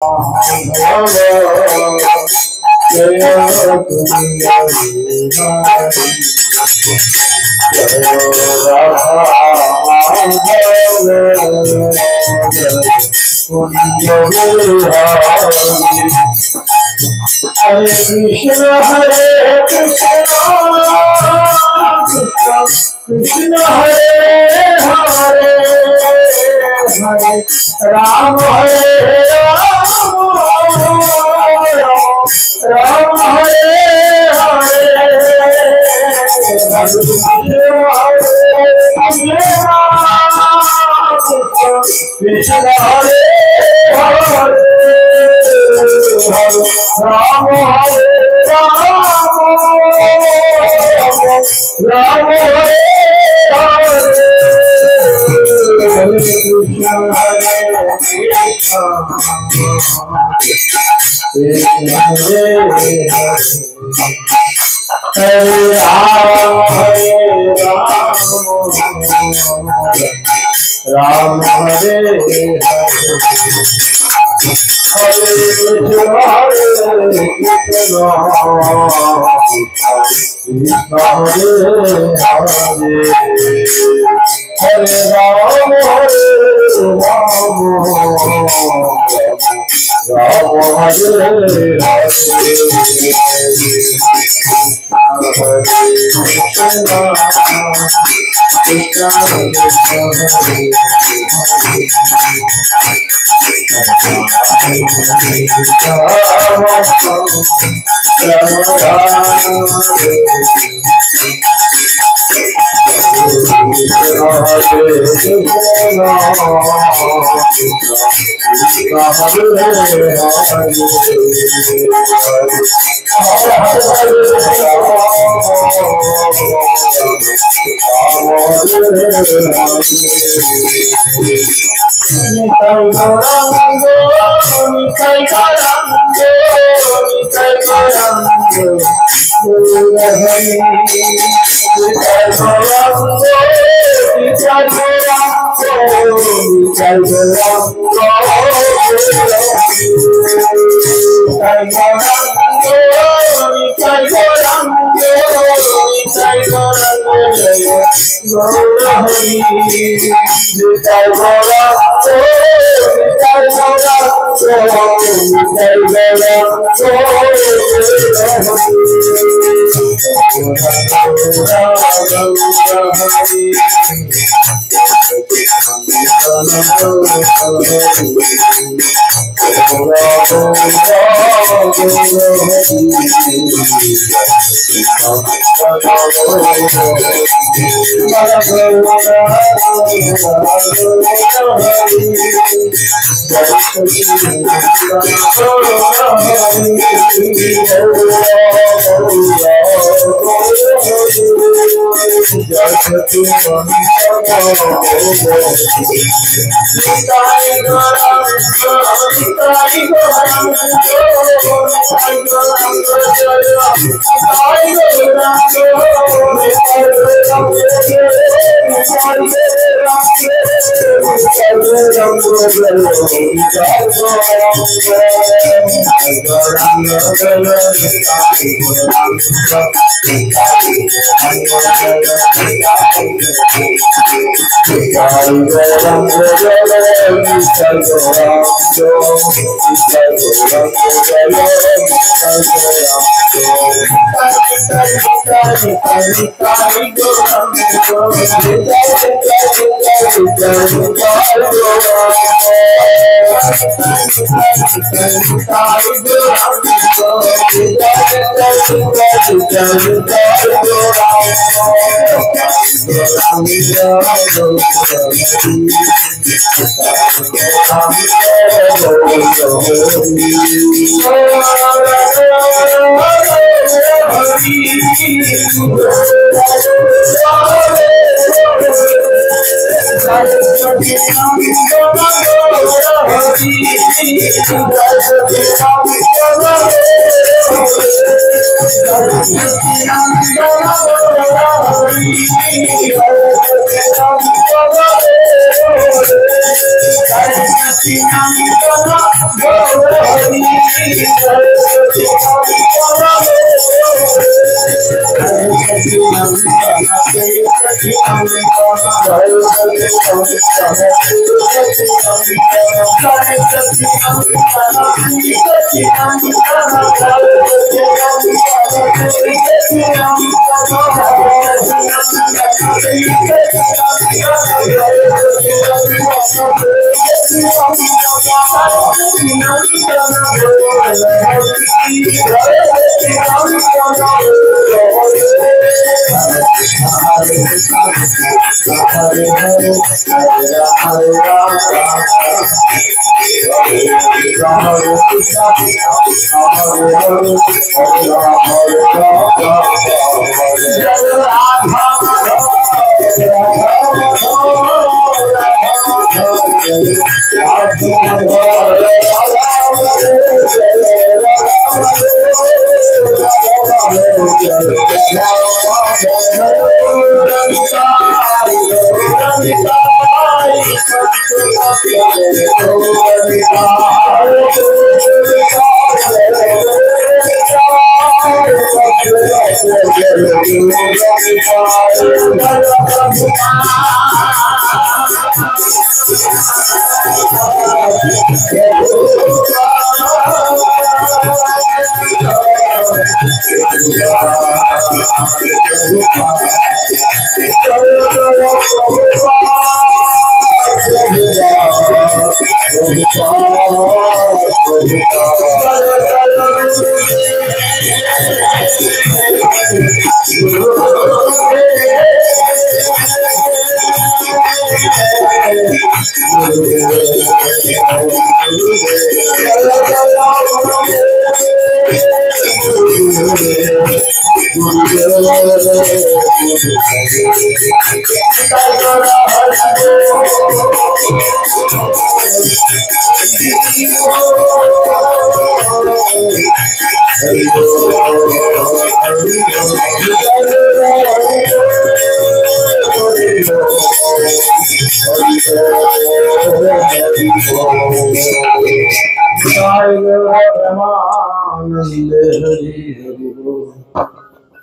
Krishna Hare Hare Hare Ram Hare Ram Hare Hare Krishna Hare Hare Ram Hare Ram Hare Ram Hare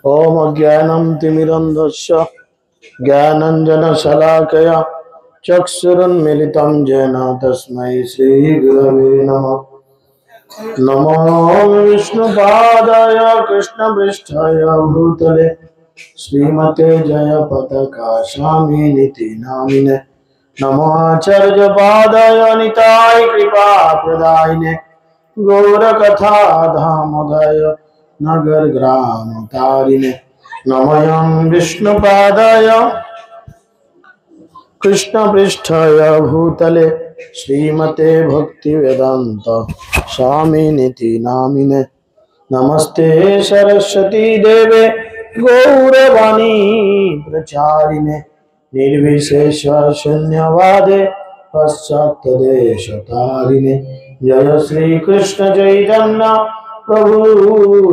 ओम ज्ञानं तिमिरन्धस्य ज्ञानञ्जनशलाकया चक्षुरुन्मिलितं येन तस्मै श्रीगुरवे नमः। नमो विष्णुपादाय कृष्णपृष्ठाय भूतले श्रीमते जयपताका स्वामिनिति नामिने। नमो आचार्यपादाय निताय कृपाप्रदायिने गौरकथा धामोदय नगर ग्राम तारिणे। नमयं विष्णुपादाय कृष्णपृष्ठाय भूतले श्रीमते भक्तिवेदांत स्वामिनिति नामिने। नमस्ते सरस्वती देवे गौरवाणी प्रचारिणे निर्विशेष शून्यवादे पश्चात्देशतारिणे। जय श्री कृष्ण चैतन्य प्रभु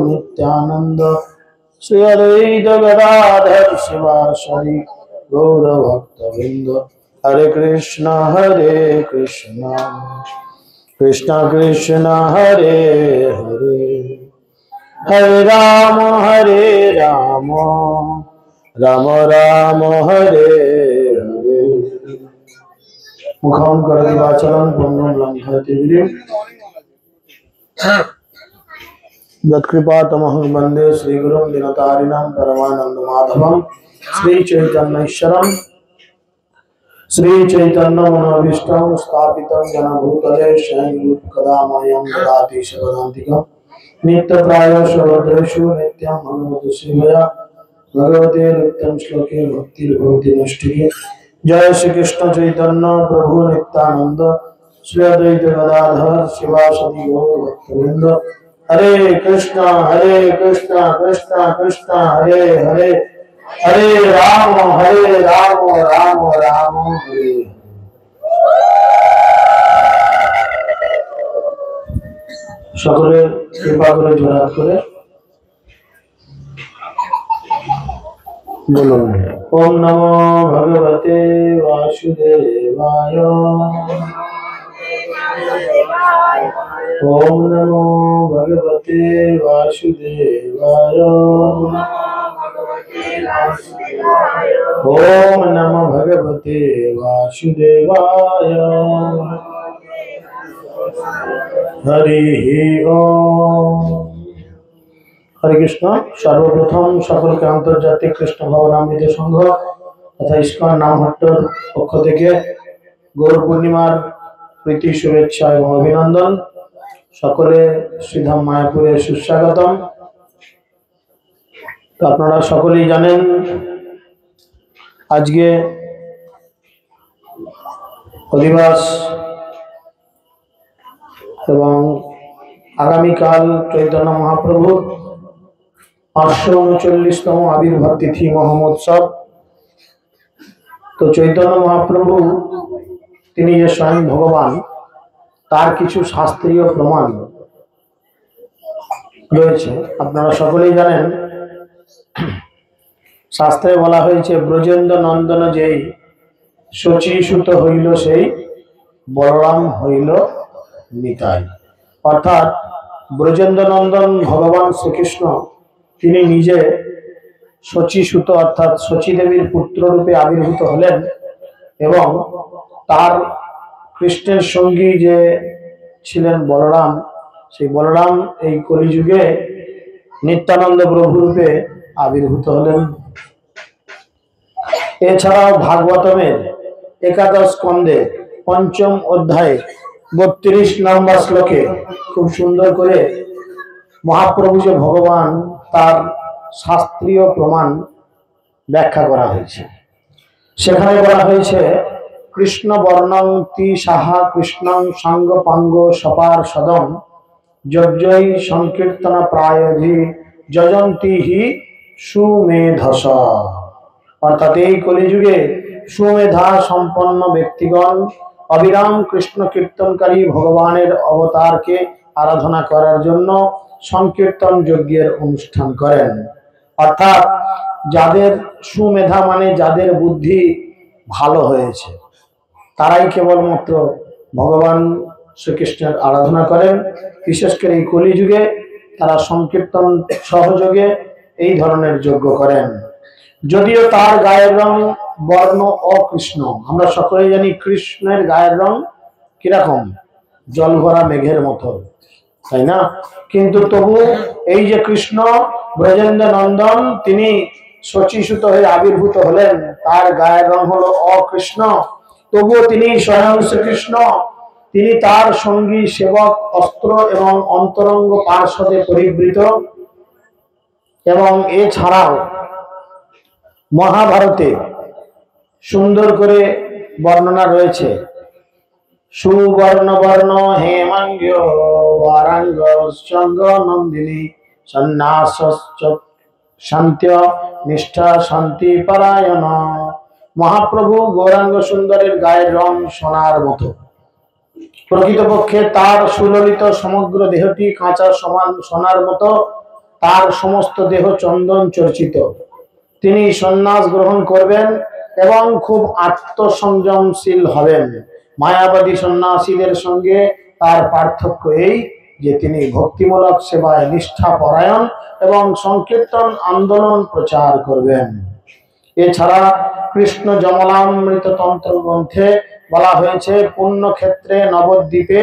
नित्यानंद श्री अद्वैत गदाधर शिवासादि गौर भक्तवृंद। हरे कृष्ण कृष्ण कृष्ण हरे हरे हरे राम राम राम हरे हरे। मुखं करोति वाचालं पंगुं लंघयति गिरिं यत्कृपातमहं वन्दे श्रीगुरुं दीनतारिणं परमानन्दमाधवं श्रीचैतन्यैश्वरं श्रीचैतन्यमनोभीष्टं स्थापितं येन भूतले स्वयं रूपकदा मह्यं ददाति शरणान्तिकं। नित्यप्रायो सर्वद्रेषु नित्यं भगवतो सेवया भगवते नित्यं श्लोके भक्तिर्भवति नष्टिके। जय श्री कृष्ण चैतन्य प्रभु नित्यानंद श्री अद्वैत गदाधर शिवासादि गौर भक्तवृंद। हरे कृष्ण कृष्ण कृष्ण हरे हरे हरे राम राम राम हरे। সকলে কৃপা করে জোড়হাত করে বলুন ওম নমো ভগবতে বাসুদেবায়। ओम नमो भगवते वासुदेवाय। ओम नमो भगवते वासुदेवाय। हरि ओम। हरे कृष्ण। सर्वप्रथम সকলকে আন্তর্জাতিক কৃষ্ণ ভাবনামৃত সংঘ তথা ইস্কন নামহট্টর পক্ষ থেকে গৌর পূর্ণিমার প্রীতি শুভেচ্ছা এবং অভিনন্দন। সকলে শ্রীধাম মায়াপুরে সুস্বাগতম। তো আপনারা সকলেই জানেন আজকে অধিবাস এবং আগামীকাল চৈতন্য মহাপ্রভুর 539তম আবির্ভাব তিথি মহোৎসব। তো চৈতন্য মহাপ্রভু তিনি যে স্বয়ং ভগবান, তার কিছু শাস্ত্রীয় প্রমাণ রয়েছে। আপনারা সকলেই জানেন শাস্ত্রে বলা হয়েছে ব্রজেন্দ্র নন্দন যেই শচীসুত হইল সেই বলরাম হইল নিতাই। অর্থাৎ ব্রজেন্দ্র নন্দন ভগবান শ্রীকৃষ্ণ তিনি নিজে শচীসুত অর্থাৎ শচী দেবীর পুত্র রূপে আবির্ভূত হলেন এবং তার কৃষ্ণের সঙ্গী যে ছিলেন বলরাম, সেই বলরাম এই কলিযুগে নিত্যানন্দ প্রভু রূপে আবির্ভূত হলেন। এছাড়াও ভাগবতমের 11 স্কন্ধে 5ম অধ্যায়ে 32 নম্বর শ্লোকে খুব সুন্দর করে মহাপ্রভু যে ভগবান তার শাস্ত্রীয় প্রমাণ ব্যাখ্যা করা হয়েছে। সেখানে বলা হয়েছে কৃষ্ণ বর্ণং তি সাহা কৃষ্ণং সাঙ্গ পাঙ্গ সপার সদম যজ্ঞই সংকীর্তন প্রায়ধি যজন্তি হি সুমেধস। অর্থাৎ এই কলিযুগে সুমেধা সম্পন্ন ব্যক্তিগণ অবিরাম কৃষ্ণ কীর্তনকারী ভগবানের অবতারকে আরাধনা করার জন্য সংকীর্তন যজ্ঞের অনুষ্ঠান করেন। অর্থাৎ যাদের সুমেধা মানে যাদের বুদ্ধি ভালো হয়েছে তারাই কেবলমাত্র ভগবান শ্রীকৃষ্ণের আরাধনা করেন। বিশেষ করে এই কলিযুগে তারা সংকীর্তন সহযোগে এই ধরনের যজ্ঞ করেন। যদিও তার গায়ের রং বর্ণ অকৃষ্ণ, আমরা সকলেই জানি কৃষ্ণের গায়ের রং কিরকম, জল ভরা মেঘের মতো, তাই না? কিন্তু তবু এই যে কৃষ্ণ ব্রজেন্দ্র নন্দন তিনি শচীসুত হয়ে আবির্ভূত হলেন, তার গায়ের রং হলো অকৃষ্ণ, তবুও তিনি স্বয়ং শ্রীকৃষ্ণ। তিনি তার সঙ্গী সেবক অস্ত্র এবং অন্তরঙ্গ পার্শ্বদে পরিবৃত। এবং এছাড়াও মহাভারতে সুন্দর করে বর্ণনা রয়েছে সুবর্ণ বর্ণ হেমাঙ্গ বারাঙ্গ চন্দ্র নন্দিনী সন্ন্যাস শান্তি নিষ্ঠা শান্তি পরায়ণ। মহাপ্রভু গৌরাঙ্গ সুন্দরের গায়ের রং সোনার মতো। প্রকৃতপক্ষে তার সুললিত সমগ্র দেহটি কাঁচা সমান সোনার মতো, তার সমস্ত দেহ চন্দন চর্চিত। তিনি সন্ন্যাস গ্রহণ করবেন এবং খুব আত্মসংযমশীল হবেন। মায়াবাদী সন্ন্যাসীদের সঙ্গে তার পার্থক্য এই যে তিনি ভক্তিমূলক সেবায় নিষ্ঠা পরায়ণ এবং সংকীর্তন আন্দোলন প্রচার করবেন। এছাড়া কৃষ্ণ যমলামৃত তন্ত্র গ্রন্থে বলা হয়েছে পুণ্যক্ষেত্রে নবদ্বীপে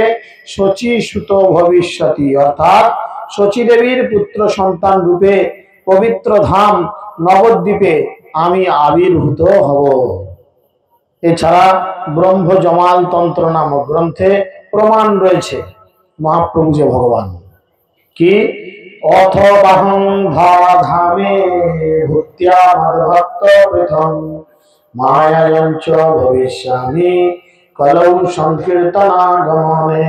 শচীসুত ভবিষ্যতি, অর্থাৎ শচী দেবীর পুত্র সন্তান রূপে পবিত্র ধাম নবদ্বীপে আমি আবির্ভূত হব। এছাড়া ব্রহ্ম জমাল তন্ত্র নামক গ্রন্থে প্রমাণ রয়েছে মহাপ্রভু যে ভগবান। কি অথ বাহং ধামে ভূত্যা মদ্ভক্ত প্রথম মায়ায়ঞ্চ ভবিষ্যামি কলৌ সংকীর্তনাগমনে।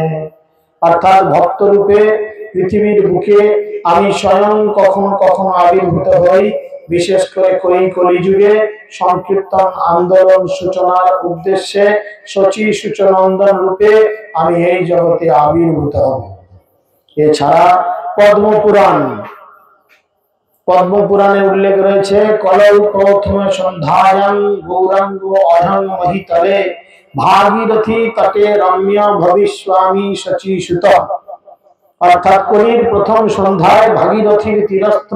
অর্থাৎ ভক্ত রূপে পৃথিবীর বুকে আমি স্বয়ং কখনো কখনো আবির্ভূত হই। বিশেষ করে কলিযুগে সংকীর্তন আন্দোলন সূচনার উদ্দেশ্যে শচী সূচনন্দন রূপে আমি এই জগতে আবির্ভূত হব। এছাড়া পদ্মপুরাণ পদ্ম পুরাণে উল্লেখ রয়েছে, কলৌ প্রথম সন্ধ্যায়াং গৌরাঙ্গ অহং মহিতলে ভাগীরথী তটে রম্য ভবিষ্যামি শচীসুত। অর্থাৎ কলির প্রথম সন্ধ্যায় ভাগীরথীর তীরস্থ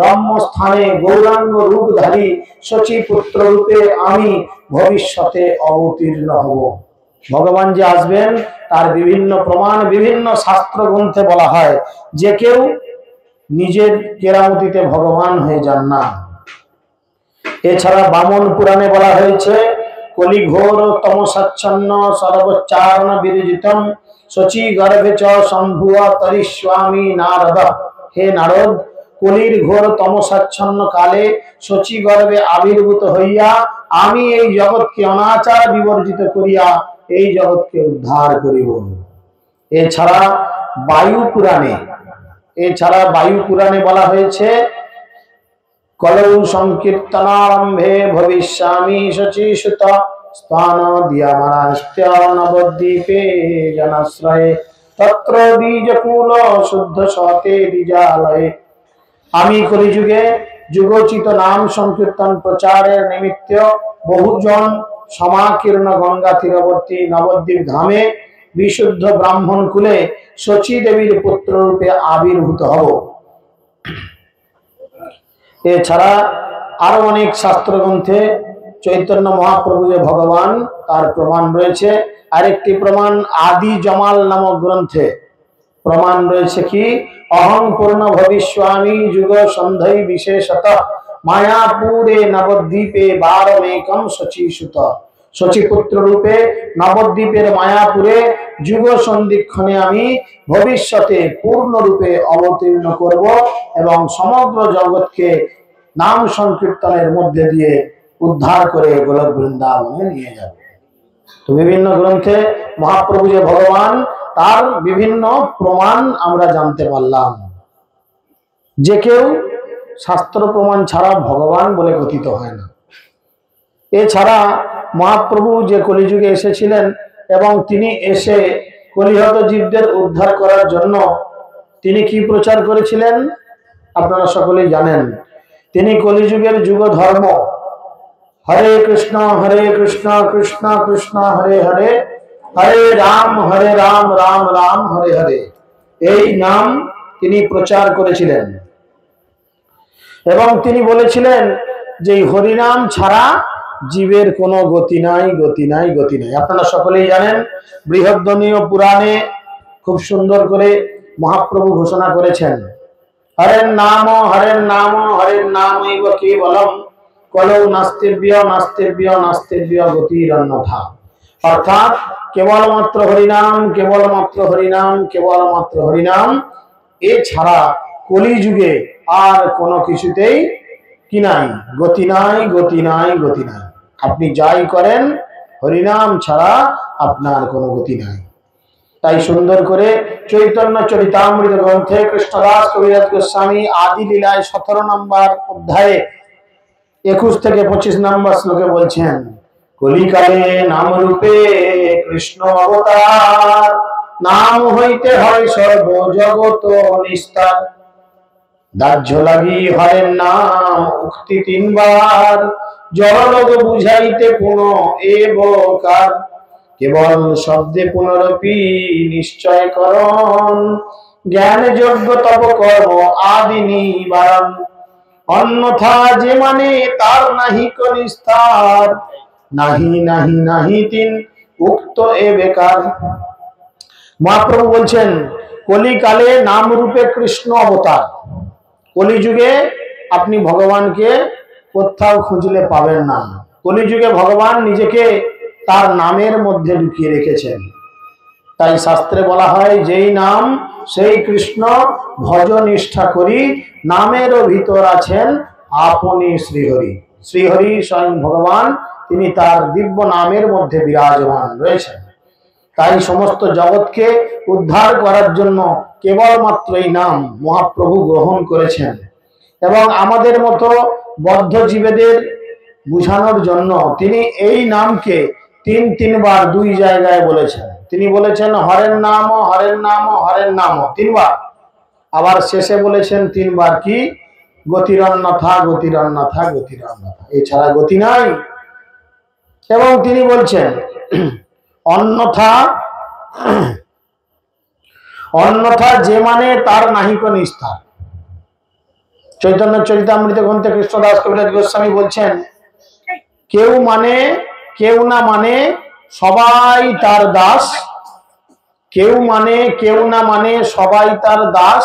রম্য স্থানে গৌরাঙ্গ রূপধারী শচী পুত্র রূপে আমি ভবিষ্যতে অবতীর্ণ হব। ভগবান যে আসবেন তার বিভিন্ন প্রমাণ বিভিন্ন শাস্ত্র গ্রন্থে বলা হয়। যে কেউ নিজের কেরামতিতে ভগবান হয়ে যান না। এছাড়া বামন পুরাণে বলা হয়েছে, কলিঘোর তমসাচ্ছন্ন সর্বোচ্চারণ বিরজিতম শচী গর্ভে চ শম্ভুয়া তরিস্বামী নারদ। হে নারদ, কলির ঘোর তমসাচ্ছন্ন কালে শচী গর্ভে আবির্ভূত হইয়া আমি এই জগৎকে অনাচার বিবর্জিত করিয়া এই জগৎকে উদ্ধার করিব। এছাড়া বায়ু পুরাণে বলা হয়েছে, কলৌ সংকীর্তনারম্ভে ভবিষ্যামি শচীসুত স্থান দিয়ামারাস্ত্য নবদ্বীপে জনাশ্রয়ে তত্র বীজকুল শুদ্ধ সতে দ্বিজালয়ে। আমি কলিযুগে যুগোচিত নাম সংকীর্তন প্রচারের নিমিত্ত বহুজন সমাকীর্ণ গঙ্গা তীরবর্তী নবদ্বীপ ধামে বিশুদ্ধ ব্রাহ্মণ কুলে শচী দেবীর পুত্র রূপে আবির্ভূত হব। এছাড়া আরো অনেক শাস্ত্র গ্রন্থে চৈতন্য মহাপ্রভু যে ভগবান তার প্রমাণ রয়েছে। আরেকটি প্রমাণ আদি জমাল নামক গ্রন্থে প্রমাণ রয়েছে কি, অহং পূর্ণ ভবিষ্যামি যুগ সন্ধৈ বিশেষত মায়াপুরে নবদ্বীপে বারমেকম শচীসুত। শচীপুত্র রূপে নবদ্বীপের মায়াপুরে যুগ সন্ধিক্ষণে আমি ভবিষ্যতে পূর্ণরূপে অবতীর্ণ করব এবং সমগ্র জগৎকে নাম সংকীর্তনের মধ্যে দিয়ে উদ্ধার করে গোলক বৃন্দাবনে নিয়ে যাব। তো বিভিন্ন গ্রন্থে মহাপ্রভু যে ভগবান তার বিভিন্ন প্রমাণ আমরা জানতে পারলাম। যে কেউ শাস্ত্র প্রমাণ ছাড়া ভগবান বলে কথিত হয় না। এছাড়া মহাপ্রভু যে কলিযুগে এসেছিলেন এবং তিনি এসে কলিহত জীবদের উদ্ধার করার জন্য তিনি কি প্রচার করেছিলেন আপনারা সকলেই জানেন। তিনি কলিযুগের যুগ ধর্ম হরে কৃষ্ণ কৃষ্ণ কৃষ্ণ হরে হরে, হরে রাম রাম রাম হরে হরে, এই নাম তিনি প্রচার করেছিলেন। এবং তিনি বলেছিলেন যে হরিনাম ছাড়া জীবের কোনো গতি নাই, গতি নাই, গতি নাই। আপনারা সকলেই জানেন, বৃহদ্রনীয় পুরাণে খুব সুন্দর করে মহাপ্রভু ঘোষণা করেছেন, হরের নাম হরের নাম হরের নামৈব কেবলম কলৌ নাস্তির্ব্য নাস্তির্ব্য নাস্তির্ব্য গতির অন্যথা। অর্থাৎ কেবলমাত্র হরিনাম, কেবলমাত্র হরিনাম, কেবলমাত্র হরিনাম, এছাড়া কলিযুগে আর কোনো কিছুতেই কি নাই, গতি নাই, গতি নাই, গতি নাই। আপনি যাই করেন হরিনাম ছাড়া আপনার কোনো গতি নাই। তাই সুন্দর করে চৈতন্য চরিতামৃত গ্রন্থে কৃষ্ণদাস কবিরাজ গোস্বামী আদি লীলায় 17 নম্বর অধ্যায়ে 21 থেকে 25 নম্বর শ্লোকে বলছেন, কলিকালে নাম রূপে কৃষ্ণ অবতার, নাম হইতে হয় সর্ব জগত নিস্তার। দাহ্য লাগি হরের নাম উক্তি 3 বার, জড়লোক বুঝাইতে পুনঃ এবকার। কেবল শব্দে পুনরপি নিশ্চয় করণ, জ্ঞান যোগ্য তপ কর্ম আদি নিবারণ। অন্যথা যে মানে তার নাহি নিস্তার, নাহি নাহি নাহি 3 উক্ত এ বেকার। মহাপ্রভু বলছেন কলিকালে নাম রূপে কৃষ্ণ অবতার। কলিযুগে আপনি ভগবানকে কোথাও খুঁজলে পাবেন না। কলিযুগে ভগবান নিজেকে তার নামের মধ্যে লুকিয়ে রেখেছেন। তাই শাস্ত্রে বলা হয়, যেই নাম সেই কৃষ্ণ ভজ নিষ্ঠা করি, নামেরও ভিতর আছেন আপনি শ্রীহরি। শ্রীহরি স্বয়ং ভগবান, তিনি তার দিব্য নামের মধ্যে বিরাজমান রয়েছেন। তাই সমস্ত জগৎকে উদ্ধার করার জন্য কেবলমাত্র এই নাম মহাপ্রভু গ্রহণ করেছেন। এবং আমাদের মতো বদ্ধ জীবেদের বুঝানোর জন্য তিনি এই নামকে 3 বার 2 জায়গায় বলেছেন। তিনি বলেছেন হরের নাম হরের নাম হরের নাম 3 বার, আবার শেষে বলেছেন 3 বার কি, গতির অন্যথা, গতির অন্যথা, গতির অন্যথা, এছাড়া গতি নাই। এবং তিনি বলছেন অন্যথা, অন্যথা যে মানে তার নাহিক নিস্তার। চৈতন্য চরিতামৃত গ্রন্থে কৃষ্ণদাস কবিরাজ গোস্বামী বলছেন কেউ মানে, কেউ না মানে সবাই তার দাস, কেউ মানে, কেউ না মানে সবাই তার দাস,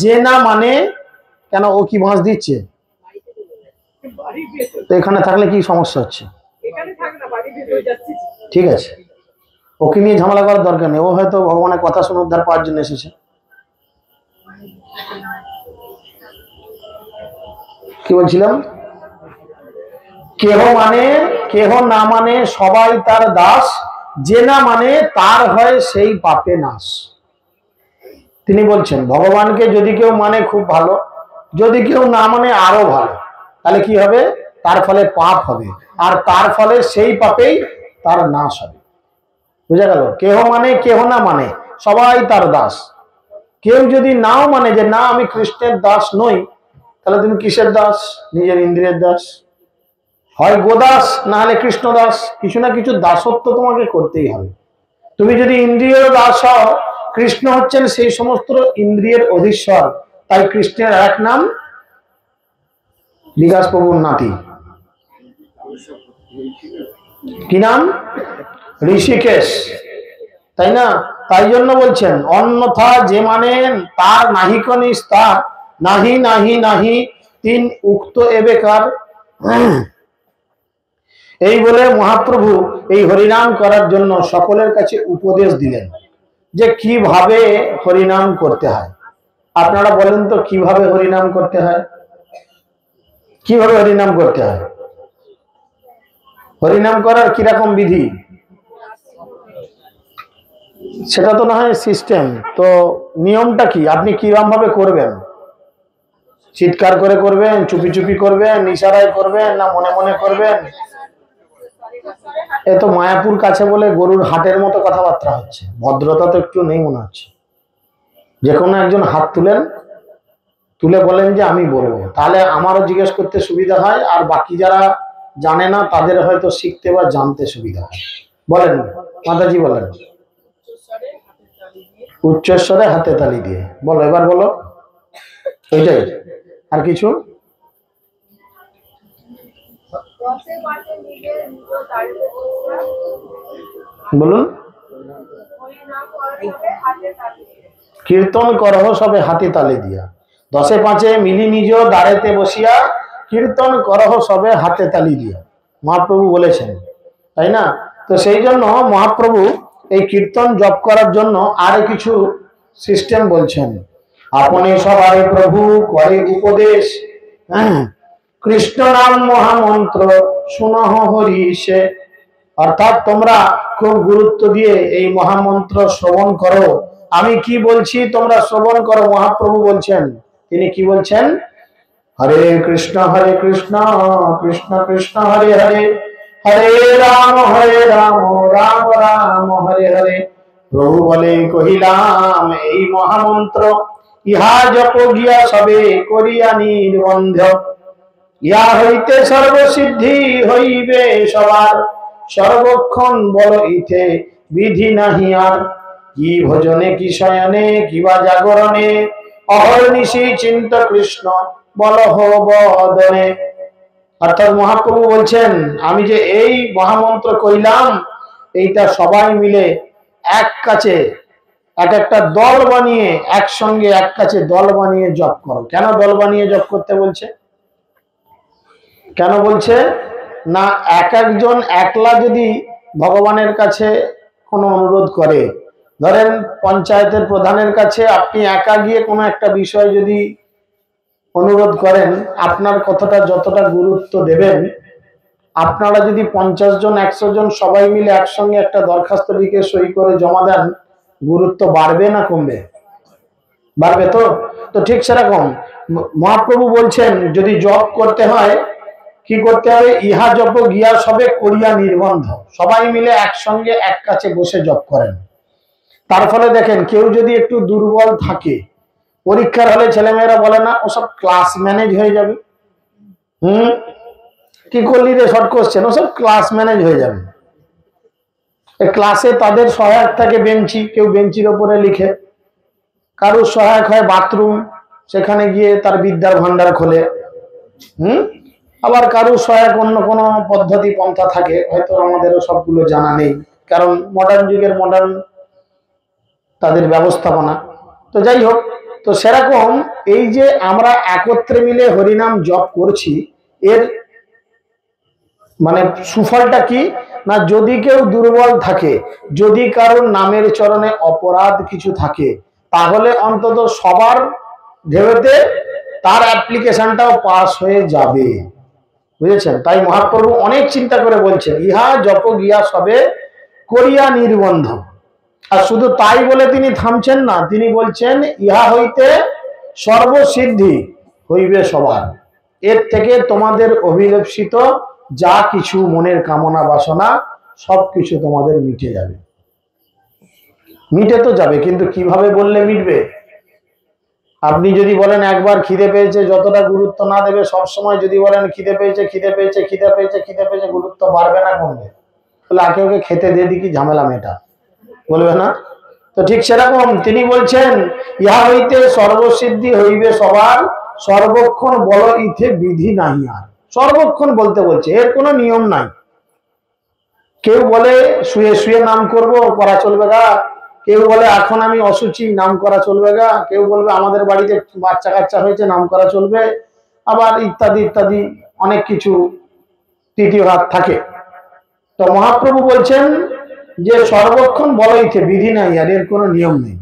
যে না মানে, কেন ও কি ভাঁজ দিচ্ছে? তো এখানে থাকলে কি সমস্যা হচ্ছে? ঠিক আছে, ওকে নিয়ে ঝামেলা করার দরকার নেই, ও হয়তো ভগবানের কথা শুনে উদ্ধার পাওয়ার জন্য এসেছে। কি বলছিলাম? কেহ মানে, কেহ না মানে সবাই তার দাস, যে না মানে তার হয় সেই পাপে নাশ। তিনি বলছেন ভগবানকে যদি কেউ মানে খুব ভালো, যদি কেউ না মানে আরো ভালো, তাহলে কি হবে? তার ফলে পাপ হবে, আর তার ফলে সেই পাপেই তার নাশ হবে। বুঝা গেল? কেহ মানে, কেহ না মানে সবাই তার দাস। কেউ যদি নাও মানে যে না আমি কৃষ্ণের দাস নই, তাহলে তুমি কিসের দাস? নিজের ইন্দ্রিয়ের দাস। হয় গোদাস না হলে কৃষ্ণ দাস, কিছু না কিছু দাসত্ব তোমাকে করতেই হবে। তুমি যদি ইন্দ্রিয় দাস হও, কৃষ্ণ হচ্ছেন সেই সমস্ত ইন্দ্রিয়ের অধীশ্বর, তাই কৃষ্ণের এক নাম বিকাশ প্রভুর নাতি। কি নাম? ঋষিকেশ, তাই না? তাই জন্য বলছেন অন্যথা যে মানেন তার নাহিক নিস্তার, নাহি নাহি নাহি তিন উক্ত এবেকার। এই বলে মহাপ্রভু এই হরিনাম করার জন্য সকলের কাছে উপদেশ দিলেন যে কিভাবে হরিনাম করতে হয়। আপনারা বলেন তো কিভাবে হরিনাম করতে হয়? কিভাবে হরিনাম করতে হয়? হরিনাম করার কিরকম বিধি? সেটা তো না হয় সিস্টেম, তো নিয়মটা কি? আপনি কিরকম ভাবে করবেন? চিৎকার করে করবেন, চুপি চুপি করবেন, ইশারায় করবেন, না মনে মনে করবেন? এ তো মায়াপুর কাছে বলে গরুর হাটের মতো কথাবার্তা হচ্ছে, ভদ্রতা তো একটু নেই মনে হচ্ছে। যে কোনো একজন হাত তুলেন, তুলে বলেন যে আমি বলবো, তাহলে আমারও জিজ্ঞেস করতে সুবিধা হয়, আর বাকি যারা জানে না তাদের হয়তো শিখতে বা জানতে সুবিধা হয়। বলেন মাতাজি, বলেন। উচ্চস্বরে হাতে তালি দিয়ে বলো, এবার বলো। ওইটাই, আর কিছু? বলুন। কীর্তন করহ সবে হাতে তালি দিয়া, দশে পাঁচে মিলি নিজ দাঁড়েতে বসিয়া, কীর্তন করহ সবে হাতে তালি দিয়া, মহাপ্রভু বলেছেন, তাই না? তো সেই জন্য মহাপ্রভু এই কীর্তন জপ করার জন্য আরো কিছু সিস্টেম বলছেন। আপনি সবাই প্রভু করে উপদেশ, কৃষ্ণ নাম মহামন্ত্র শুনহ হরিষে। অর্থাৎ তোমরা খুব গুরুত্ব দিয়ে এই মহামন্ত্র শ্রবণ করো। আমি কি বলছি তোমরা শ্রবণ করো। মহাপ্রভু বলছেন, তিনি কি বলছেন? হরে কৃষ্ণ কৃষ্ণ কৃষ্ণ হরে হরে, হরে রাম রাম রাম হরে হরে। প্রভু বলে কহিলাম এই মহামন্ত্র, ইহা জপ গিয়া সবে করিয়া নির্বন্ধ, ইহা হইতে সর্বসিদ্ধি হইবে সবার, সর্বক্ষণ বল ইতে বিধি নাহি আর। কি ভোজনে কি শয়নে কিবা জাগরণে, অহর্নিশি চিন্ত কৃষ্ণ বলহ বদনে। অর্থাৎ মহাপ্রভু বলছেন আমি যে এই মহামন্ত্র কইলাম, এইটা সবাই মিলে এক কাছে এক একটা দল বানিয়ে একসঙ্গে এক কাছে দল বানিয়ে জপ করো। কেন দল বানিয়ে জপ করতে বলছে? কেন বলছে না, এক একজন একলা যদি ভগবানের কাছে কোনো অনুরোধ করে, ধরেন পঞ্চায়েতের প্রধানের কাছে আপনি একা গিয়ে কোনো একটা বিষয় যদি অনুরোধ করেন, আপনার কথাটা যতটা গুরুত্ব দেবেন, আপনারা যদি 50 জন 100 জন সবাই মিলে একসঙ্গে একটা দরখাস্ত লিখে সই করে জমা দেন, গুরুত্ব বাড়বে না কমবে? বাড়বে তো। তো ঠিক সেরকম মহাপ্রভু বলছেন যদি জপ করতে হয় কি করতে হবে? ইহা জপ গিয়া সবে করিয়া নির্বন্ধ, সবাই মিলে একসঙ্গে এক কাছে বসে জপ করেন। তার ফলে দেখেন কেউ যদি একটু দুর্বল থাকে, পরীক্ষার হলে ছেলেমেয়েরা বলে না ওসব ক্লাস ম্যানেজ হয়ে যাবে। কি করলি রে শর্ট কোশ্চেন, ওসব ক্লাস ম্যানেজ হয়ে যাবে। ক্লাসে তাদের সহায়ক থাকে বেঞ্চি, কেউ বেঞ্চির ওপরে লিখে, কারোর সহায়ক হয় বাথরুম, সেখানে গিয়ে তার বিদ্যার ভান্ডার খোলে। আবার কারোর সহায়ক অন্য কোনো পদ্ধতি পন্থা থাকে, হয়তো আমাদেরও সবগুলো জানা নেই, কারণ মডার্ন যুগের মডার্ন তাদের ব্যবস্থাপনা। তো যাই হোক, তো সেরকম এই যে আমরা একত্রে মিলে হরিনাম জপ করছি, এর মানে সুফলটা কি না, যদি কেউ দুর্বল থাকে, যদি কারোর নামের চরণে অপরাধ কিছু থাকে, তাহলে অন্তত সবার ঢেউতে তার অ্যাপ্লিকেশনটাও পাস হয়ে যাবে, বুঝেছেন? তাই মহাপ্রভু অনেক চিন্তা করে বলছেন, ইহা জপ গিয়া সবে করিয়া নির্বন্ধ। আর শুধু তাই বলে তিনি থামছেন না, তিনি বলছেন ইহা হইতে সর্বসিদ্ধি হইবে সবার। এর থেকে তোমাদের অভিলষিত যা কিছু মনের কামনা বাসনা সবকিছু তোমাদের মিটে যাবে। মিটে তো যাবে, কিন্তু কিভাবে বললে মিটবে? আপনি যদি বলেন একবার খিদে পেয়েছে, যতটা গুরুত্ব না দেবে, সবসময় যদি বলেন খিদে পেয়েছে খিদে পেয়েছে খিদে পেয়েছে খিদে পেয়েছে, গুরুত্ব বাড়বে না কমবে? তাহলে আগে ওকে খেতে দিয়ে দিই, কি ঝামেলা মেটা, বলবে না? তো ঠিক সেরকম তিনি বলছেন ইহা হইতে সর্বসিদ্ধি হইবে সবার, সর্বক্ষণ বল ইথে বিধি নাই। আর সর্বক্ষণ বলতে বলছে, এর কোনো নিয়ম নাই। কেউ বলে শুয়ে শুয়ে নাম করব, করা চলবে গা। কেউ বলে এখন আমি অসুচি, নাম করা চলবে গা। কেউ বলবে আমাদের বাড়িতে বাচ্চা কাচ্চা হয়েছে, নাম করা চলবে। আবার ইত্যাদি ইত্যাদি অনেক কিছু তৃতীয় হাত থাকে। তো মহাপ্রভু বলছেন যে সর্বক্ষণ বলইতে বিধি নাই, আর এর কোনো নিয়ম নেই।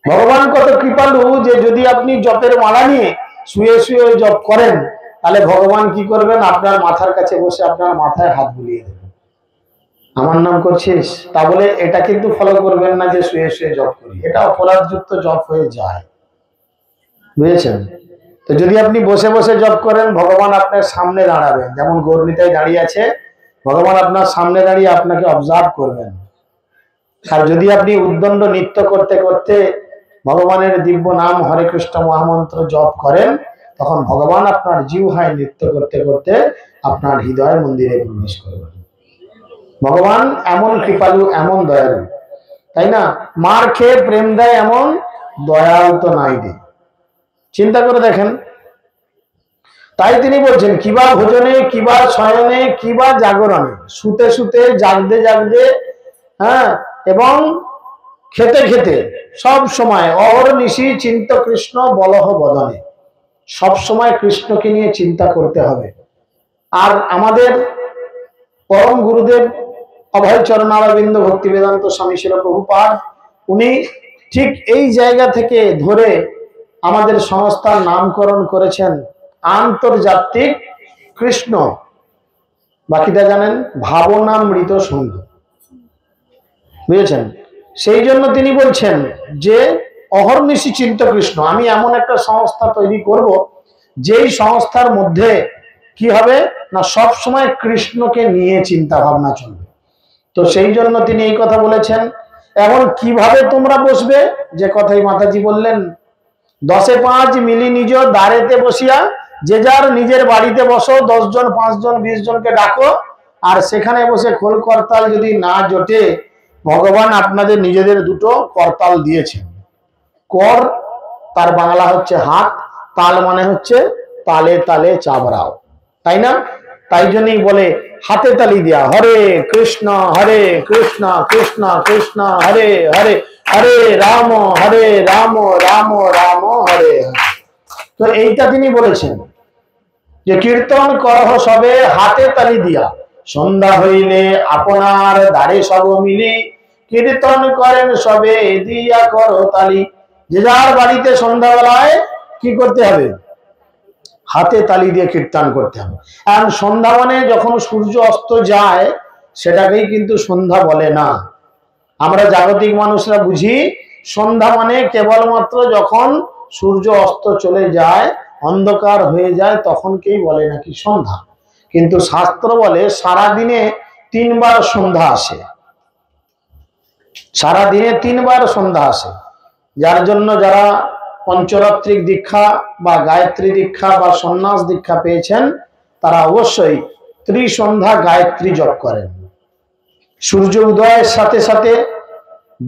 ভগবান কত কৃপালু যে যদি আপনি জপের মালা নিয়ে শুয়ে শুয়ে জপ করেন, তাহলে ভগবান কি করবেন, আপনার মাথার কাছে বসে আপনার মাথায় হাত বুলিয়ে দেবেন, আমার নাম করছিস। তা বলে এটা কিন্তু ফলো করবেন না যে শুয়ে শুয়ে জপ করি, এটা অপরাধযুক্ত জপ হয়ে যায়, বুঝেছেন? তো যদি আপনি বসে বসে জপ করেন, ভগবান আপনার সামনে দাঁড়াবেন, যেমন গৌরনীতায় দাঁড়িয়ে আছে, ভগবান আপনার সামনে দাঁড়িয়ে আপনাকে অবজার্ভ করবেন। আর যদি আপনি উদ্দণ্ড নৃত্য করতে করতে ভগবানের দিব্য নাম হরে কৃষ্ণ মহামন্ত্র জপ করেন, তখন ভগবান আপনার জিহ্বায় নৃত্য করতে করতে আপনার হৃদয় মন্দিরে প্রবেশ করবেন। ভগবান এমন কৃপালু, এমন দয়ালু, তাই না? মার খেয়ে প্রেম দেয় এমন দয়াল তো নাই রে। চিন্তা করে দেখেন। তাই তিনি বলছেন কিবা ভোজনে, কিবা শয়নে, কিবা জাগরণে, শুতে শুতে, জাগতে জাগতে, হ্যাঁ, এবং খেতে খেতে, সব সময় অহর্নিশি চিন্ত কৃষ্ণ বলহ বদনে। সব সময় কৃষ্ণকে নিয়ে চিন্তা করতে হবে। আর আমাদের পরম গুরুদেব অভয় চরণারবিন্দ ভক্তি বেদান্ত স্বামী শিল প্রভুপাদ, উনি ঠিক এই জায়গা থেকে ধরে আমাদের সংস্থার নামকরণ করেছেন আন্তর্জাতিক কৃষ্ণ, বাকিটা জানেন, ভাবনামৃত সংঘ, বুঝেছেন? সেই জন্য তিনি বলছেন যে অহর্নিশি চিন্ত কৃষ্ণ। আমি এমন একটা সংস্থা তৈরি করব, যেই সংস্থার মধ্যে কি হবে না, সব সময় কৃষ্ণকে নিয়ে চিন্তা ভাবনা চলবে। তো সেই জন্য তিনি এই কথা বলেছেন। এখন কিভাবে তোমরা বসবে, যে কথাই মাতাজি বললেন, 10-5 মিলি নিজ দ্বারেতে বসিয়া, যে যার নিজের বাড়িতে বসো, 10 জন 5 জন 20 জনকে ডাকো, আর সেখানে বসে খোল করতাল যদি না জোটে, ভগবান আপনাদের নিজেদের দুটো করতাল দিয়েছেন। কর তার বাংলা হচ্ছে হাত, তাল মানে হচ্ছে তালে তালে চাবড়াও, তাই না? তাই জন্যই বলে হাতে তালি দেয়া, হরে কৃষ্ণ কৃষ্ণ কৃষ্ণ হরে হরে, হরে রাম রাম রাম হরে হরে। তো এইটা তিনি বলেছেন যে কীর্তন করহ সবে হাতে তালি দিয়া, সন্ধ্যা হইলে আপনার দ্বারে সব মিলি, কীর্তন করেন সবে দিয়া করো তালি। যে যার বাড়িতে সন্ধ্যাবেলায় কি করতে হবে, হাতে তালি দিয়ে কীর্তন করতে হবে। আর সন্ধ্যা মানে যখন সূর্য অস্ত যায়, সেটাকেই কিন্তু সন্ধ্যা বলে না। আমরা জাগতিক মানুষরা বুঝি সন্ধ্যা মানে কেবলমাত্র যখন সূর্য অস্ত চলে যায়, অন্ধকার হয়ে যায়, তখনকেই বলে নাকি সন্ধ্যা। কিন্তু শাস্ত্র বলে সারাদিনে 3 বার সন্ধ্যা আসে, সারাদিনে 3 বার সন্ধ্যা আসে। যার জন্য যারা পঞ্চরাত্রিক দীক্ষা বা গায়ত্রী দীক্ষা বা সন্ন্যাস দীক্ষা পেয়েছেন তারা অবশ্যই ত্রিসন্ধ্যা গায়ত্রী জপ করেন। সূর্য উদয়ের সাথে সাথে,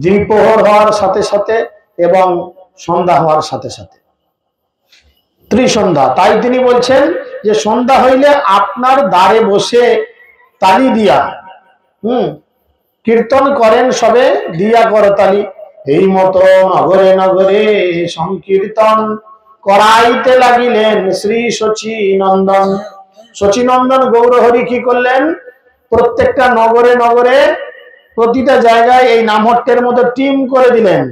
দ্বিপ্রহর হওয়ার সাথে সাথে এবং সন্ধ্যা হওয়ার সাথে সাথে ত্রিসন্ধ্যা। তাই তিনি বলছেন যে সন্ধ্যা হইলে আপনার দ্বারে বসে তালি দিয়া কীর্তন করেন সবে দিয়া করতালি, এই মতো নগরে নগরে সংকীর্তন করাইতে লাগিলেন শ্রী শচীনন্দন। শচীনন্দন গৌরহরি কি করলেন? প্রত্যেকটা নগরে নগরে প্রতিটা জায়গায় এই নামহট্টের মতো টিম করে দিলেন,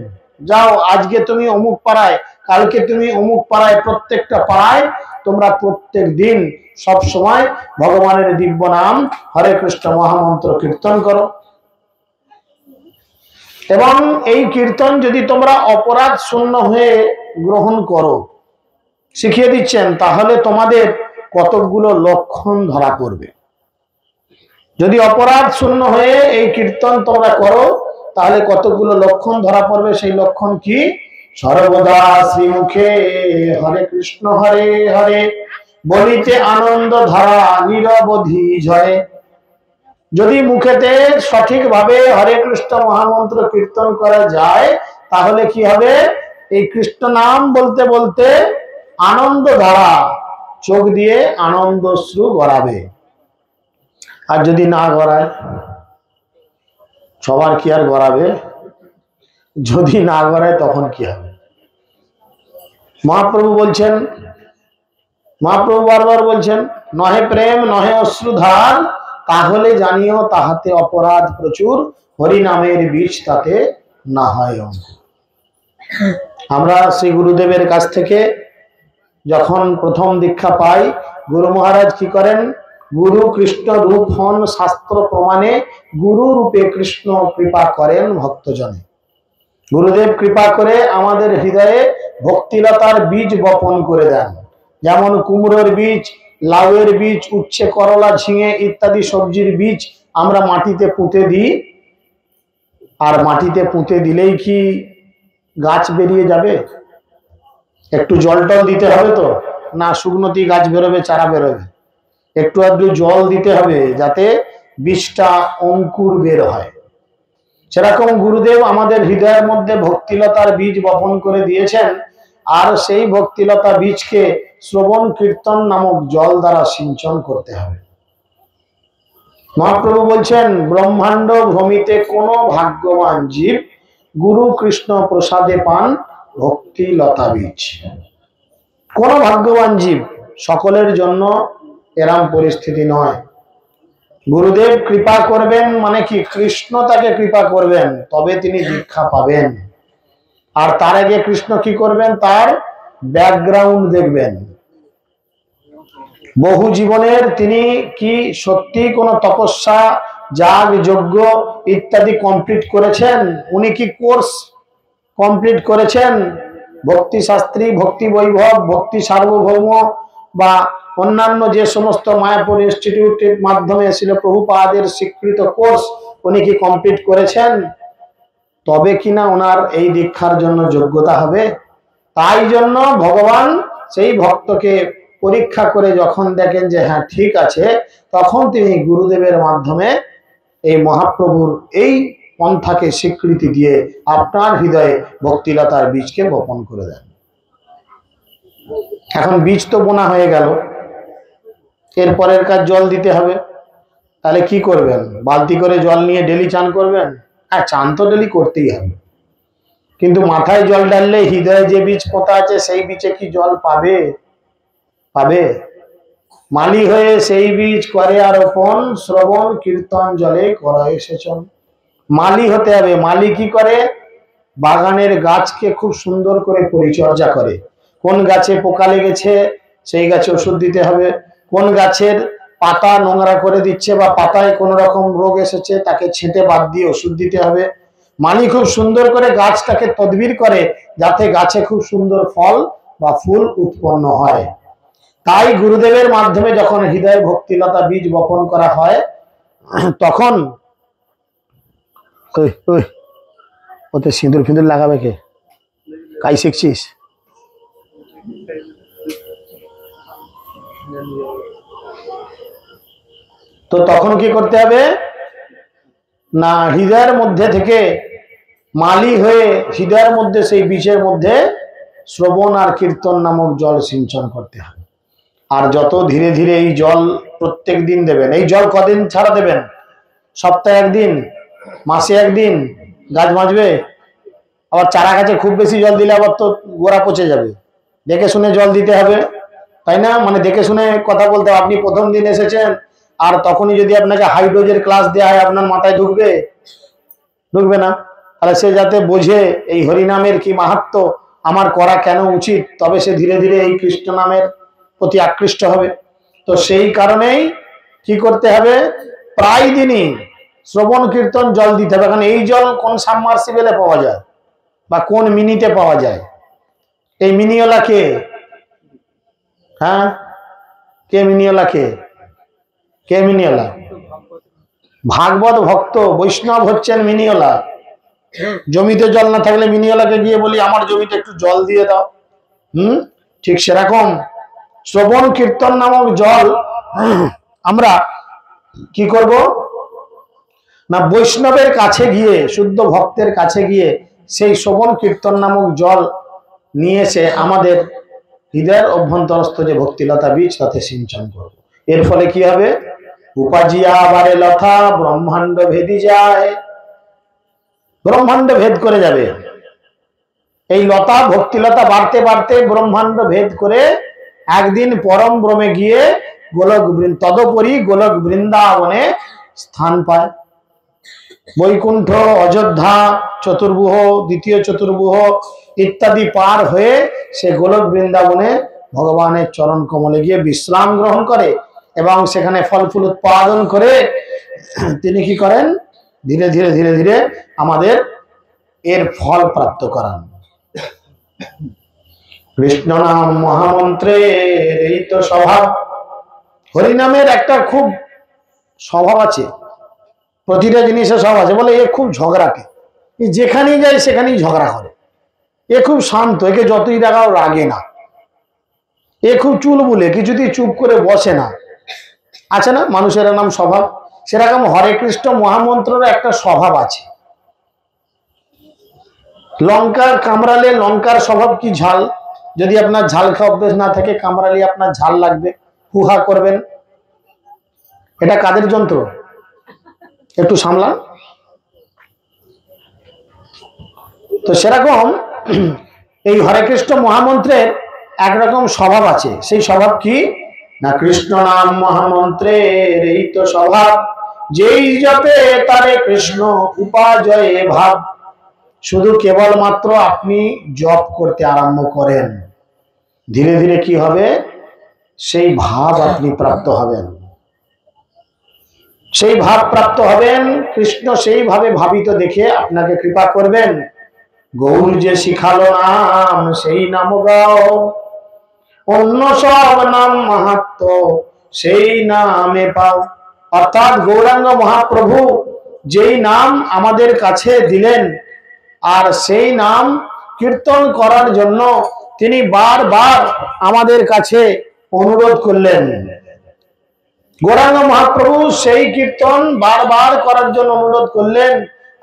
যাও আজকে তুমি অমুক পাড়ায়, কালকে তুমি অমুক পাড়ায়, প্রত্যেকটা পাড়ায় তোমরা প্রত্যেক দিন সব সময় ভগবানের দিব্য নাম হরে কৃষ্ণ মহামন্ত্র কীর্তন করো। এবং এই কীর্তন যদি তোমরা অপরাধ শূন্য হয়ে গ্রহণ করো, শিখিয়ে দিচ্ছেন, তাহলে তোমাদের কতকগুলো লক্ষণ ধরা পড়বে। যদি অপরাধ শূন্য হয়ে এই কীর্তন তোমরা করো তাহলে কতগুলো লক্ষণ ধরা পড়বে। সেই লক্ষণ কি? সর্বদা শ্রীমুখে হরে কৃষ্ণ হরে হরে বলিতে আনন্দ ধারা নিরবধি ঝরে। যদি মুখেতে সঠিকভাবে হরে কৃষ্ণ মহামন্ত্র কীর্তন করা যায় তাহলে কি হবে? এই কৃষ্ণ নাম বলতে বলতে আনন্দ ধারা চোখ দিয়ে আনন্দশ্রু গড়াবে। আর যদি না গড়ায়, সবার কি আর গড়াবে? যদি না গড়ায় তখন কি হবে? মহাপ্রভু বলছেন, মহাপ্রভু বারবার বলছেন, নহে প্রেম নহে অশ্রুধার, তাহলে জানিও তাহাতে অপরাধ প্রচুর, হরি নামের বীজ তাতে না হয় অঙ্কুর। আমরা শ্রী গুরুদেবের কাছ থেকে যখন প্রথম দীক্ষা পাই, গুরু মহারাজ কি করেন? গুরু কৃষ্ণ রূপ হন শাস্ত্র প্রমাণে, গুরু রূপে কৃষ্ণ কৃপা করেন ভক্তজনে। গুরুদেব কৃপা করে আমাদের হৃদয়ে ভক্তিলতার বীজ বপন করে দেন। যেমন কুমড়োর বীজ, লাউয়ের বীজ, উচ্ছে, করলা, ঝিঙে ইত্যাদি সবজির বীজ আমরা মাটিতে পুঁতে দিই, আর মাটিতে পুঁতে দিলেই কি গাছ বেরিয়ে যাবে? একটু জল টল দিতে হবে তো না, শুকনোতেই গাছ বেরোবে, চারা বেরোবে? একটু আধটু জল দিতে হবে যাতে বীজটা অঙ্কুর বের হয়। সেরকম গুরুদেব আমাদের হৃদয়ের মধ্যে ভক্তিলতার বীজ বপন করে দিয়েছেন, আর সেই ভক্তিলতা বীজকে শ্রবণ কীর্তন নামক জল দ্বারা সিঞ্চন করতে হবে। মহাপ্রভু বলছেন, ব্রহ্মাণ্ড ভ্রমিতে কোন ভাগ্যবান জীব গুরু কৃষ্ণ প্রসাদে পান ভক্তিলতা বীজ। কোন ভাগ্যবান জীব, সকলের জন্য এরম পরিস্থিতি নয়। গুরুদেব কৃপা করবেন মানে কি? কৃষ্ণ তাকে কৃপা করবেন, তবে তিনি দীক্ষা পাবেন। আর তার আগে কৃষ্ণ কি করবেন? তার ব্যাকগ্রাউন্ড দেখবেন। বহু জীবনের তিনি কি সত্যি কোনো তপস্যা, যাগ, যজ্ঞ ইত্যাদি কমপ্লিট করেছেন? উনি কি কোর্স কমপ্লিট করেছেন? ভক্তি শাস্ত্রী, ভক্তি বৈভব, ভক্তি সার্বভৌম বা অন্যান্য যে সমস্ত মায়াপুর ইনস্টিটিউটের মাধ্যমে ছিল প্রভুপাদের স্বীকৃত কোর্স উনি কি কমপ্লিট করেছেন? তবে কিনা ওনার এই দীক্ষার জন্য যোগ্যতা হবে। তাই জন্য ভগবান সেই ভক্তকে পরীক্ষা করে যখন দেখেন যে হ্যাঁ ঠিক আছে, তখন তিনি গুরুদেবের মাধ্যমে এই মহাপ্রভুর এই পন্থাকে স্বীকৃতি দিয়ে আপনার হৃদয়ে ভক্তিলতার বীজকে বপন করে দেন। এখন বীজ তো বোনা হয়ে গেল, এরপরের কাজ জল দিতে হবে। তাহলে কি করবেন? বালতি করে জল নিয়ে ডেলি চান করবেন? হ্যাঁ, চান তো ডেলি করতেই হবে, কিন্তু মাথায় জল ঢাললে হৃদয়ে যে বীজ পোতা আছে সেই বীজে কি জল পাবে? পাবে? মালি হয়ে সেই বীজ করে আরোপণ, শ্রবণ কীর্তন জলে করে সেচন। মালি হতে হবে। মালি কি করে? বাগানের গাছকে খুব সুন্দর করে পরিচর্যা করে। কোন গাছে পোকা লেগেছে সেই গাছে ওষুধ দিতে হবে, কোন গাছের পাতা নোংরা করে দিচ্ছে বা পাতায় কোন রকম রোগ এসেছে তাকে ছেঁটে বাদ দিয়ে ওষুধ দিতে হবে। মালি খুব সুন্দর করে গাছটাকে তদবির করে যাতে গাছে খুব সুন্দর ফল বা ফুল উৎপন্ন হয়। তাই গুরুদেবের মাধ্যমে যখন হৃদয় ভক্তিলতা বীজ বপন করা হয় তখন ওতে সিঁদুর ফিঁদুর লাগাবে কে? কাই শিখছিস? তো তখন কি করতে হবে না, হৃদয়ের মধ্যে থেকে মালি হয়ে হৃদয়ের মধ্যে সেই বীজের মধ্যে শ্রবণ আর কীর্তন নামক জল সিঞ্চন করতে হবে। আর যত ধীরে ধীরে এই জল প্রত্যেক দিন দেবেন। এই জল কদিন ছাড়া দেবেন? সপ্তাহে একদিন, মাসে একদিন। গাছ বাঁচবে। আবার চারা গাছে খুব বেশি জল দিলে আবার তো গোড়া পচে যাবে। দেখে শুনে জল দিতে হবে, তাই না? মানে দেখে শুনে কথা বলতে হবে। আপনি প্রথম দিন এসেছেন আর তখনই যদি আপনাকে হাই ডোজের ক্লাস দেওয়া হয়, আপনার মাথায় ঢুকবে? ঢুকবে না। তাহলে সে যাতে বোঝে এই হরিনামের কি মাহাত্ম্য, আমার করা কেন উচিত, তবে সে ধীরে ধীরে এই কৃষ্ণ নামের প্রতি আকৃষ্ট হবে। তো সেই কারণেই কি করতে হবে, প্রায় দিনই শ্রবণ কীর্তন জল দিতে হবে। কারণ এই জল কোন সাবমার্সিবলে পাওয়া যায় বা কোন মিনিতে পাওয়া যায়? এই মিনিওয়ালা কে? হ্যাঁ, কে মিনিওয়ালা? কে মিনিওয়ালা? ভাগবত ভক্ত বৈষ্ণব হচ্ছেন মিনিওয়ালা। জমিতে জল না থাকলে মিনিওয়ালাকে গিয়ে বলি আমার জমিতে একটু জল দিয়ে দাও। ঠিক সেরকম শ্রবণ কীর্তন নামক জল আমরা কি করব না, বৈষ্ণবের কাছে গিয়ে, শুদ্ধ ভক্তের কাছে গিয়ে সেই শ্রবণ কীর্তন নামক জল নিয়ে এসে আমাদের হৃদয়ের অভ্যন্তরস্থ যে ভক্তিলতা বীজ তাতে সিঞ্চন করব। এর ফলে কি হবে, উপাজিয়া বারে লতা ব্রহ্মাণ্ড ভেদি যায়। ব্রহ্মাণ্ড ভেদ করে যাবে। এই লতা ভক্তিলতা বাড়তে বাড়তে ব্রহ্মাণ্ড ভেদ করে একদিন পরম ব্রহ্মে গিয়ে তদুপরি গোলক বৃন্দাবনে স্থান পায়। বৈকুণ্ঠ, অযোধ্যা, চতুর্ভুহ, দ্বিতীয় চতুর্ভুহ ইত্যাদি পার হয়ে সে গোলক বৃন্দাবনে ভগবানের চরণ কমলে গিয়ে বিশ্রাম গ্রহণ করে এবং সেখানে ফল ফুল উৎপাদন করে তিনি কি করেন, ধীরে ধীরে ধীরে ধীরে আমাদের এর ফল প্রাপ্ত করান। কৃষ্ণ নাম মহামন্ত্রের এই তো স্বভাব। হরিনামের একটা খুব স্বভাব আছে, প্রতিটা জিনিসের স্বভাব আছে। বলে এ খুব ঝগড়াটে, যেখানেই যায় সেখানেই ঝগড়া করে। এ খুব শান্ত, একে যতই দেখাও রাগে না। এ খুব চুলবুলে, কিছুতেই চুপ করে বসে না। আছে না মানুষের নাম স্বভাব? সেরকম হরে কৃষ্ণ মহামন্ত্রের একটা স্বভাব আছে। লঙ্কার কামড়ালে লঙ্কার স্বভাব কি ঝাল। যদি আপনার ঝাল খাওয়া অভ্যেস না থাকে, কামড়ালে আপনার ঝাল লাগবে, হুহা করবেন। এটা কাদের যন্ত্র? একটু সামলান। তো সেরকম এই হরে কৃষ্ণ মহামন্ত্রের একরকম স্বভাব আছে। সেই স্বভাব কি না, কৃষ্ণ নাম মহামন্ত্রের এই তো স্বভাব, যেই জপে তারে কৃষ্ণ উপাজয়ে ভাব। শুধু কেবলমাত্র আপনি জপ করতে আরম্ভ করেন, ধীরে ধীরে কি হবে, সেই ভাব আপনি প্রাপ্ত হবেন। সেই ভাব প্রাপ্ত হবেন, কৃষ্ণ সেইভাবে ভাবিত দেখে আপনাকে কৃপা করবেন। গৌর যে শিখালো নাম সেই নাম গাও, অন্য সব নাম মাহাত্ম সেই নামে পাও। অর্থাৎ গৌরাঙ্গ মহাপ্রভু যেই নাম আমাদের কাছে দিলেন, আর সেই নাম কীর্তন করার জন্য তিনি বারবার আমাদের কাছে অনুরোধ করলেন। গৌরাঙ্গ মহাপ্রভু সেই কীর্তন বারবার করার জন্য অনুরোধ করলেন।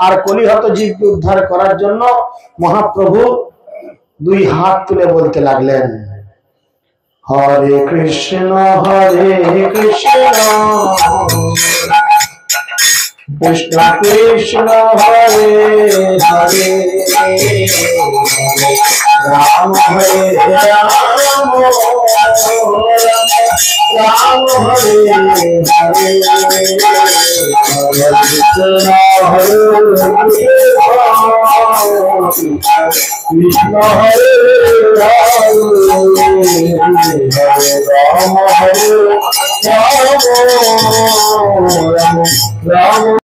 আর কলিহত জীবকে উদ্ধার করার জন্য মহাপ্রভু দুই হাত তুলে বলতে লাগলেন, হরে কৃষ্ণ কৃষ্ণ কৃষ্ণ হরে হরে, রাম হরে রাম রাম হরে হরে, কৃষ্ণ হরে কৃষ্ণ হরে রাম রাম হরে রাম রাম রাম।